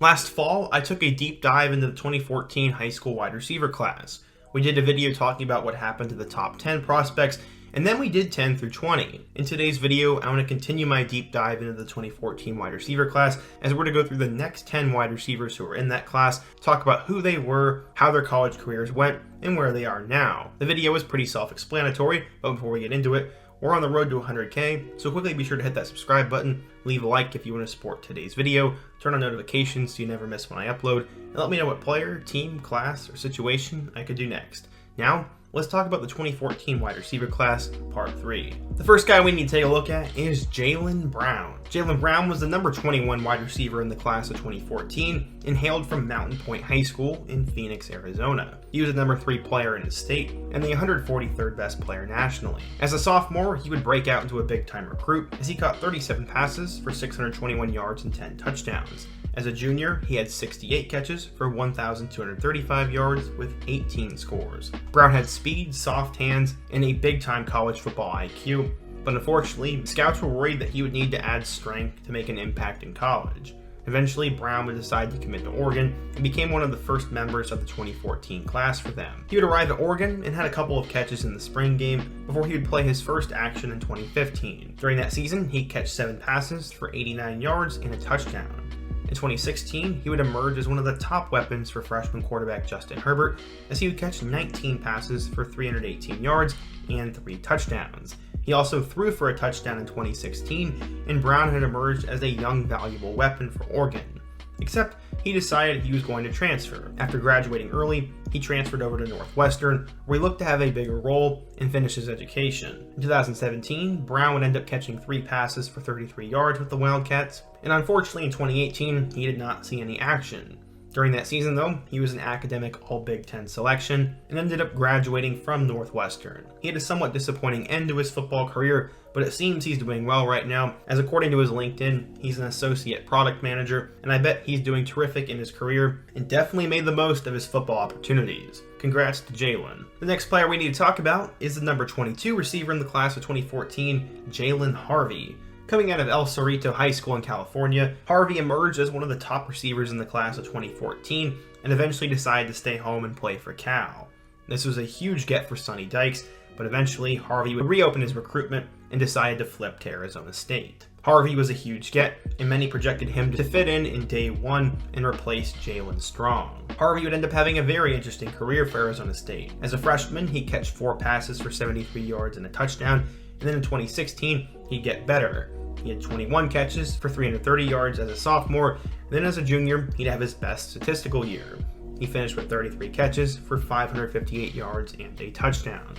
Last fall, I took a deep dive into the 2014 high school wide receiver class. We did a video talking about what happened to the top 10 prospects, and then we did 10 through 20. In today's video, I want to continue my deep dive into the 2014 wide receiver class, as we're going to go through the next 10 wide receivers who were in that class, talk about who they were, how their college careers went, and where they are now. The video is pretty self-explanatory, but before we get into it, we're on the road to 100K, so quickly be sure to hit that subscribe button, leave a like if you want to support today's video, turn on notifications so you never miss when I upload, and let me know what player, team, class, or situation I could do next. Now, let's talk about the 2014 wide receiver class, part 3. The first guy we need to take a look at is Jalen Brown. Jalen Brown was the number 21 wide receiver in the class of 2014 and hailed from Mountain Point High School in Phoenix, Arizona. He was the number 3 player in his state and the 143rd best player nationally. As a sophomore, he would break out into a big-time recruit as he caught 37 passes for 621 yards and 10 touchdowns. As a junior, he had 68 catches for 1,235 yards with 18 scores. Brown had speed, soft hands, and a big-time college football IQ, but unfortunately, scouts were worried that he would need to add strength to make an impact in college. Eventually, Brown would decide to commit to Oregon and became one of the first members of the 2014 class for them. He would arrive at Oregon and had a couple of catches in the spring game before he would play his first action in 2015. During that season, he'd catch 7 passes for 89 yards and a touchdown. In 2016, he would emerge as one of the top weapons for freshman quarterback Justin Herbert, as he would catch 19 passes for 318 yards and 3 touchdowns. He also threw for a touchdown in 2016, and Brown had emerged as a young, valuable weapon for Oregon. Except he decided he was going to transfer. After graduating early, he transferred over to Northwestern, where he looked to have a bigger role and finish his education. In 2017, Brown would end up catching 3 passes for 33 yards with the Wildcats, and unfortunately in 2018, he did not see any action. During that season, though, he was an academic All-Big Ten selection and ended up graduating from Northwestern. He had a somewhat disappointing end to his football career, but it seems he's doing well right now, as according to his LinkedIn, he's an associate product manager, and I bet he's doing terrific in his career and definitely made the most of his football opportunities. Congrats to Jalen. The next player we need to talk about is the number 22 receiver in the class of 2014, Jalen Harvey. Coming out of El Cerrito High School in California, Harvey emerged as one of the top receivers in the class of 2014 and eventually decided to stay home and play for Cal. This was a huge get for Sonny Dykes, but eventually Harvey would reopen his recruitment and decided to flip to Arizona State. Harvey was a huge get, and many projected him to fit in day 1 and replace Jalen Strong. Harvey would end up having a very interesting career for Arizona State. As a freshman, he'd catch 4 passes for 73 yards and a touchdown, and then in 2016, he'd get better. He had 21 catches for 330 yards as a sophomore, and then as a junior, he'd have his best statistical year. He finished with 33 catches for 558 yards and a touchdown.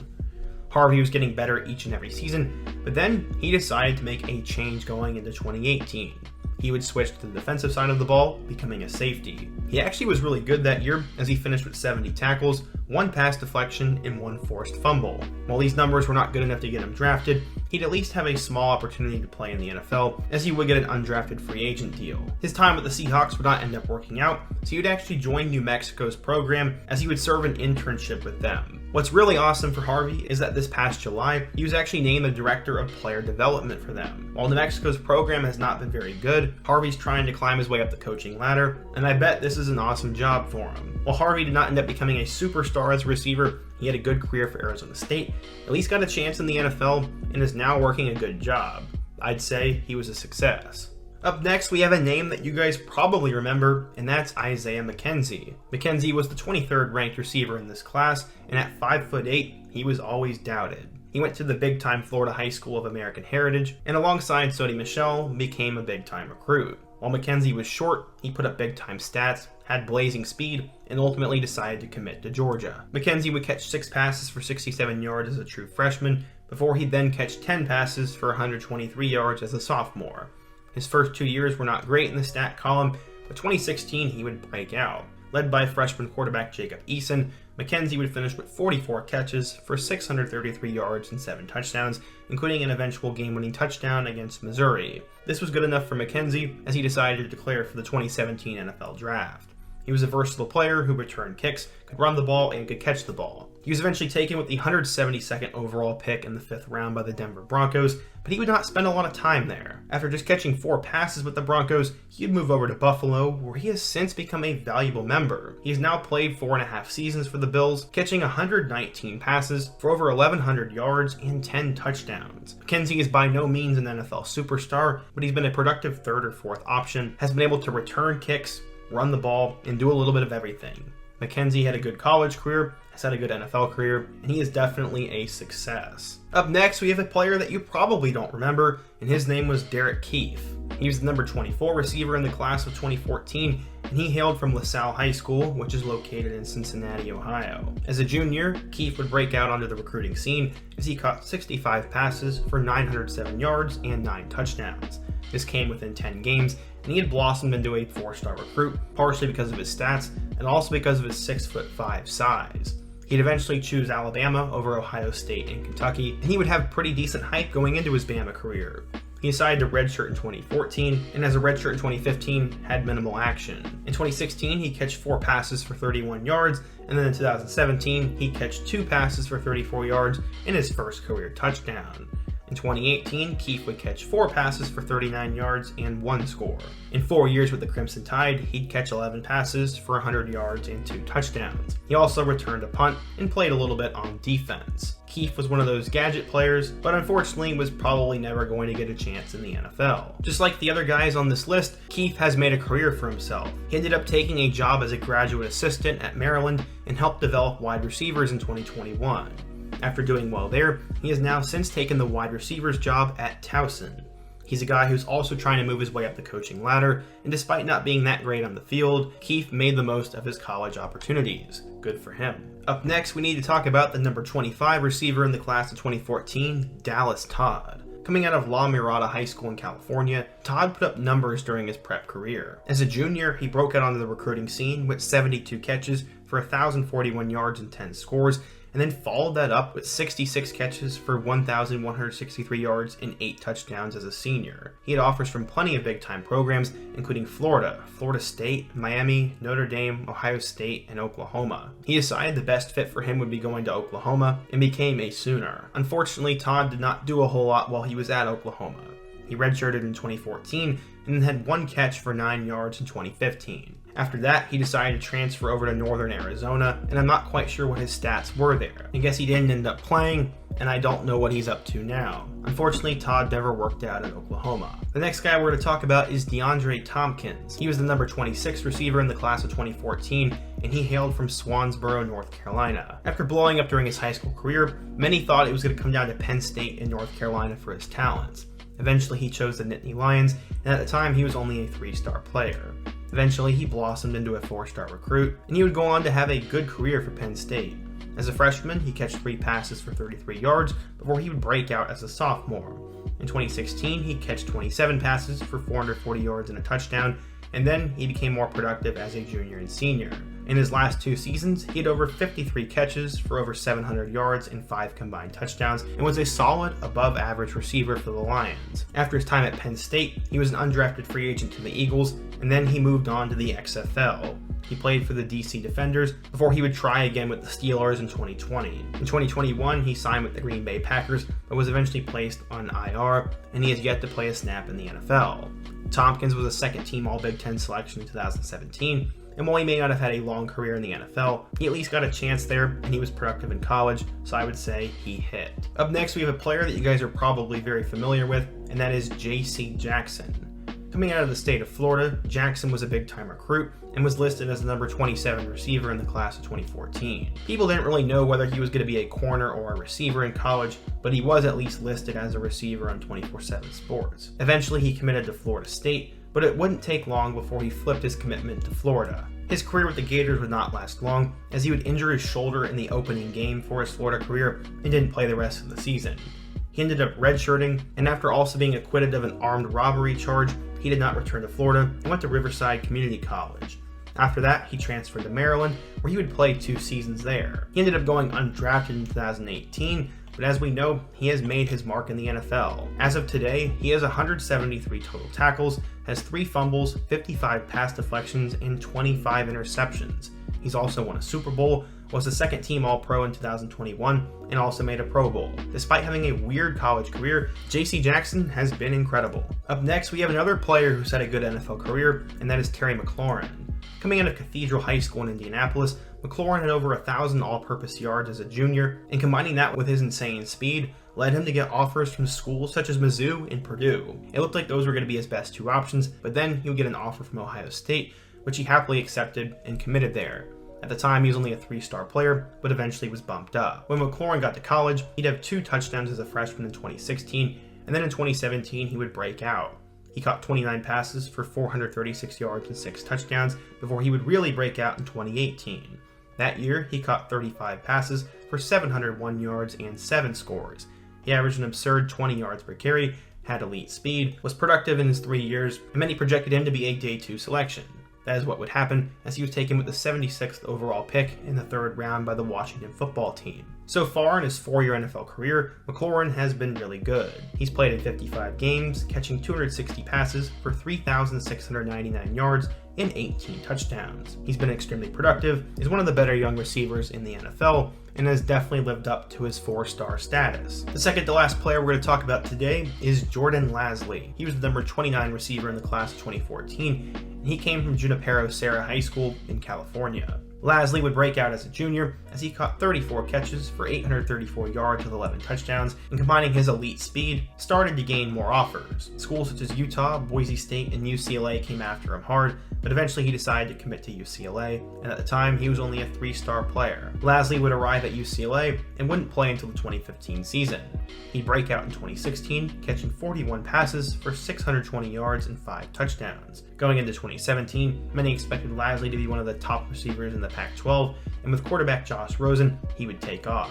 Harvey was getting better each and every season, but then he decided to make a change going into 2018. He would switch to the defensive side of the ball, becoming a safety. He actually was really good that year, as he finished with 70 tackles, 1 pass deflection, and 1 forced fumble. While these numbers were not good enough to get him drafted, he'd at least have a small opportunity to play in the NFL, as he would get an undrafted free agent deal. His time with the Seahawks would not end up working out, so he would actually join New Mexico's program, as he would serve an internship with them. What's really awesome for Harvey is that this past July, he was actually named the Director of Player Development for them. While New Mexico's program has not been very good, Harvey's trying to climb his way up the coaching ladder, and I bet this is an awesome job for him. While Harvey did not end up becoming a superstar as a receiver, he had a good career for Arizona State, at least got a chance in the NFL, and is now working a good job. I'd say he was a success. Up next, we have a name that you guys probably remember, and that's Isaiah McKenzie. McKenzie was the 23rd ranked receiver in this class, and at 5'8", he was always doubted. He went to the big-time Florida High School of American Heritage, and alongside Sony Michel, became a big-time recruit. While McKenzie was short, he put up big-time stats, had blazing speed, and ultimately decided to commit to Georgia. McKenzie would catch 6 passes for 67 yards as a true freshman, before he'd then catch 10 passes for 123 yards as a sophomore. His first 2 years were not great in the stat column, but 2016 he would break out. Led by freshman quarterback Jacob Eason, McKenzie would finish with 44 catches for 633 yards and 7 touchdowns, including an eventual game-winning touchdown against Missouri. This was good enough for McKenzie, as he decided to declare for the 2017 NFL Draft. He He was a versatile player who returned kicks, could run the ball, and could catch the ball. He was eventually taken with the 172nd overall pick in the 5th round by the Denver Broncos, but he would not spend a lot of time there. After just catching 4 passes with the Broncos, he would move over to Buffalo, where he has since become a valuable member. He has now played 4.5 seasons for the Bills, catching 119 passes for over 1,100 yards and 10 touchdowns. McKenzie is by no means an NFL superstar, but he's been a productive 3rd or 4th option, has been able to return kicks, run the ball, and do a little bit of everything. McKenzie had a good college career, has had a good NFL career, and he is definitely a success. Up next, we have a player that you probably don't remember, and his name was Derek Keefe. He was the number 24 receiver in the class of 2014, and he hailed from LaSalle High School, which is located in Cincinnati, Ohio. As a junior, Keefe would break out onto the recruiting scene as he caught 65 passes for 907 yards and 9 touchdowns. This came within 10 games, and he had blossomed into a 4-star recruit, partially because of his stats and also because of his 6'5" size. He'd eventually choose Alabama over Ohio State and Kentucky, and he would have pretty decent hype going into his Bama career. He decided to redshirt in 2014, and as a redshirt in 2015, had minimal action. In 2016, he catch 4 passes for 31 yards, and then in 2017, he catch 2 passes for 34 yards in his first career touchdown. In 2018, Keefe would catch 4 passes for 39 yards and 1 score. In 4 years with the Crimson Tide, he'd catch 11 passes for 100 yards and 2 touchdowns. He also returned a punt and played a little bit on defense. Keefe was one of those gadget players, but unfortunately was probably never going to get a chance in the NFL. Just like the other guys on this list, Keefe has made a career for himself. He ended up taking a job as a graduate assistant at Maryland and helped develop wide receivers in 2021. After doing well there, he has now since taken the wide receivers job at Towson. He's a guy who's also trying to move his way up the coaching ladder, and despite not being that great on the field, Keefe made the most of his college opportunities. Good for him. Up next, we need to talk about the number 25 receiver in the class of 2014, Dallas Todd. Coming out of La Mirada High School in California, Todd put up numbers during his prep career. As a junior, he broke out onto the recruiting scene with 72 catches for 1,041 yards and 10 scores, and then followed that up with 66 catches for 1,163 yards and 8 touchdowns as a senior. He had offers from plenty of big-time programs, including Florida, Florida State, Miami, Notre Dame, Ohio State, and Oklahoma. He decided the best fit for him would be going to Oklahoma and became a Sooner. Unfortunately, Todd did not do a whole lot while he was at Oklahoma. He redshirted in 2014 and then had 1 catch for 9 yards in 2015. After that, he decided to transfer over to Northern Arizona, and I'm not quite sure what his stats were there. I guess he didn't end up playing, and I don't know what he's up to now. Unfortunately, Todd never worked out at Oklahoma. The next guy we're to talk about is DeAndre Tompkins. He was the number 26 receiver in the class of 2014, and he hailed from Swansboro, North Carolina. After blowing up during his high school career, many thought it was going to come down to Penn State and North Carolina for his talents. Eventually, he chose the Nittany Lions, and at the time, he was only a 3-star player. Eventually, he blossomed into a 4-star recruit, and he would go on to have a good career for Penn State. As a freshman, he catch 3 passes for 33 yards before he would break out as a sophomore. In 2016, he catch 27 passes for 440 yards and a touchdown, and then he became more productive as a junior and senior. In his last 2 seasons, he had over 53 catches for over 700 yards and 5 combined touchdowns, and was a solid, above-average receiver for the Lions. After his time at Penn State, he was an undrafted free agent to the Eagles, and then he moved on to the XFL. He played for the DC Defenders before he would try again with the Steelers in 2020. In 2021, he signed with the Green Bay Packers, but was eventually placed on IR, and he has yet to play a snap in the NFL. Tompkins was a second-team All-Big Ten selection in 2017, and while he may not have had a long career in the NFL, he at least got a chance there, and he was productive in college, so I would say he hit. Up next, we have a player that you guys are probably very familiar with, and that is J.C. Jackson. Coming out of the state of Florida, Jackson was a big-time recruit and was listed as the number 27 receiver in the class of 2014. People didn't really know whether he was going to be a corner or a receiver in college, but he was at least listed as a receiver on 24/7 Sports. Eventually, he committed to Florida State, but it wouldn't take long before he flipped his commitment to Florida. His career with the Gators would not last long, as he would injure his shoulder in the opening game for his Florida career and didn't play the rest of the season. He ended up redshirting, and after also being acquitted of an armed robbery charge, he did not return to Florida and went to Riverside Community College. After that, he transferred to Maryland, where he would play 2 seasons there. He ended up going undrafted in 2018, but but as we know, he has made his mark in the NFL. As of today, he has 173 total tackles, has 3 fumbles, 55 pass deflections, and 25 interceptions. He's also won a Super Bowl, was a second team All-Pro in 2021, and also made a Pro Bowl. Despite having a weird college career, J.C. Jackson has been incredible. Up next, we have another player who's had a good NFL career, and that is Terry McLaurin. Coming out of Cathedral High School in Indianapolis, McLaurin had over 1,000 all-purpose yards as a junior, and combining that with his insane speed led him to get offers from schools such as Mizzou and Purdue. It looked like those were going to be his best 2 options, but then he would get an offer from Ohio State, which he happily accepted and committed there. At the time, he was only a 3-star player, but eventually was bumped up. When McLaurin got to college, he'd have 2 touchdowns as a freshman in 2016, and then in 2017, he would break out. He caught 29 passes for 436 yards and 6 touchdowns before he would really break out in 2018. That year, he caught 35 passes for 701 yards and 7 scores. He averaged an absurd 20 yards per carry, had elite speed, was productive in his 3 years, and many projected him to be a Day 2 selection. That is what would happen, as he was taken with the 76th overall pick in the 3rd round by the Washington football team. So far in his 4-year NFL career, McLaurin has been really good. He's played in 55 games, catching 260 passes for 3,699 yards and 18 touchdowns. He's been extremely productive, is one of the better young receivers in the NFL, and has definitely lived up to his 4-star status. The second to last player we're going to talk about today is Jordan Lasley. He was the number 29 receiver in the class of 2014, and he came from Junipero Serra High School in California. Lasley would break out as a junior as he caught 34 catches for 834 yards with 11 touchdowns, and combining his elite speed, started to gain more offers. Schools such as Utah, Boise State, and UCLA came after him hard, but eventually he decided to commit to UCLA, and at the time he was only a 3-star player. Lasley would arrive at UCLA and wouldn't play until the 2015 season. He'd break out in 2016, catching 41 passes for 620 yards and 5 touchdowns. Going into 2017, many expected Lasley to be one of the top receivers in the Pac-12, and with quarterback Josh Rosen, he would take off.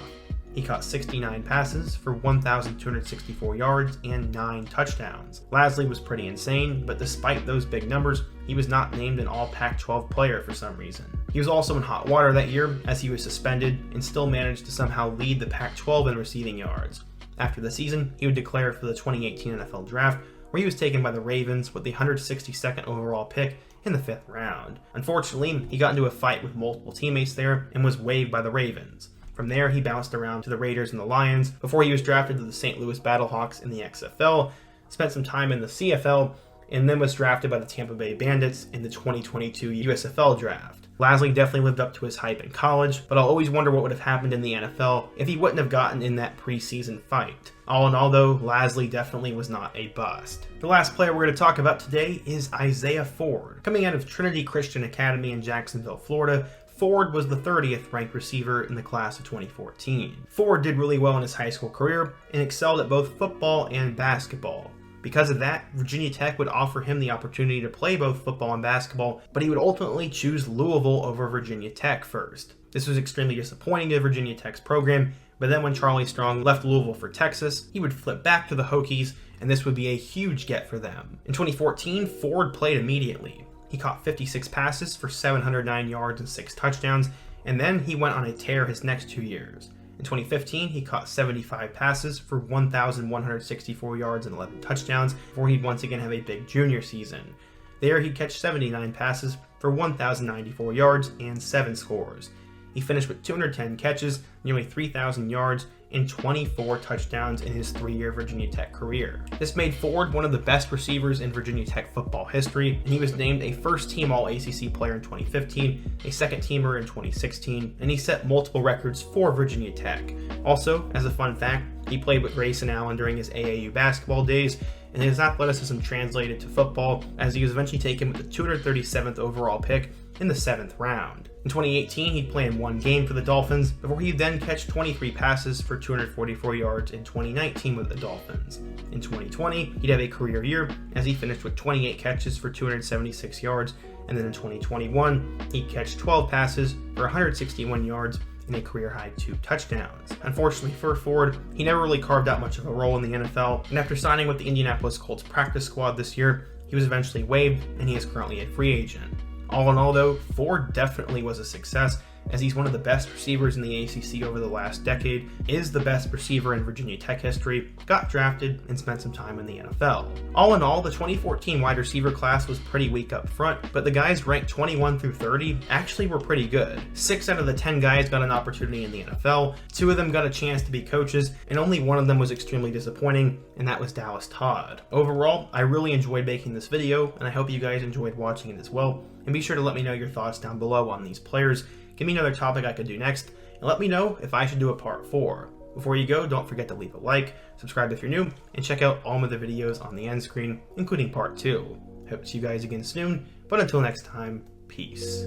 He caught 69 passes for 1,264 yards and 9 touchdowns. Lasley was pretty insane, but despite those big numbers, he was not named an All-Pac-12 player for some reason. He was also in hot water that year as he was suspended and still managed to somehow lead the Pac-12 in receiving yards. After the season, he would declare for the 2018 NFL Draft, where he was taken by the Ravens with the 162nd overall pick in the 5th round. Unfortunately, he got into a fight with multiple teammates there and was waived by the Ravens. From there, he bounced around to the Raiders and the Lions before he was drafted to the St. Louis Battlehawks in the XFL, spent some time in the CFL, and then was drafted by the Tampa Bay Bandits in the 2022 USFL draft. Lasley definitely lived up to his hype in college, but I'll always wonder what would have happened in the NFL if he wouldn't have gotten in that preseason fight. All in all though, Lasley definitely was not a bust. The last player we're going to talk about today is Isaiah Ford. Coming out of Trinity Christian Academy in Jacksonville, Florida, Ford was the 30th ranked receiver in the class of 2014. Ford did really well in his high school career and excelled at both football and basketball. Because of that, Virginia Tech would offer him the opportunity to play both football and basketball, but he would ultimately choose Louisville over Virginia Tech first. This was extremely disappointing to Virginia Tech's program, but then when Charlie Strong left Louisville for Texas, he would flip back to the Hokies, and this would be a huge get for them. In 2014, Ford played immediately. He caught 56 passes for 709 yards and 6 touchdowns, and then he went on a tear his next 2 years. In 2015, he caught 75 passes for 1,164 yards and 11 touchdowns before he'd once again have a big junior season. There, he'd catch 79 passes for 1,094 yards and 7 scores. He finished with 210 catches, nearly 3,000 yards, and 24 touchdowns in his 3-year Virginia Tech career. This made Ford one of the best receivers in Virginia Tech football history, and he was named a first-team All-ACC player in 2015, a second-teamer in 2016, and he set multiple records for Virginia Tech. Also, as a fun fact, he played with Grayson Allen during his AAU basketball days, and his athleticism translated to football as he was eventually taken with the 237th overall pick in the 7th round. In 2018, he'd play in 1 game for the Dolphins before he'd then catch 23 passes for 244 yards in 2019 with the Dolphins. In 2020, he'd have a career year as he finished with 28 catches for 276 yards, and then in 2021, he'd catch 12 passes for 161 yards and a career-high 2 touchdowns. Unfortunately for Ford, he never really carved out much of a role in the NFL, and after signing with the Indianapolis Colts practice squad this year, he was eventually waived, and he is currently a free agent. All in all though, Ford definitely was a success, as he's one of the best receivers in the ACC over the last decade, is the best receiver in Virginia Tech history, got drafted, and spent some time in the NFL. All in all, the 2014 wide receiver class was pretty weak up front, but the guys ranked 21 through 30 actually were pretty good. 6 out of the 10 guys got an opportunity in the NFL, 2 of them got a chance to be coaches, and only one of them was extremely disappointing, and that was Dallas Todd. Overall, I really enjoyed making this video, and I hope you guys enjoyed watching it as well, and be sure to let me know your thoughts down below on these players. Give me another topic I could do next, and let me know if I should do a part 4. Before you go, don't forget to leave a like, subscribe if you're new, and check out all my other videos on the end screen, including part 2. Hope to see you guys again soon, but until next time, peace.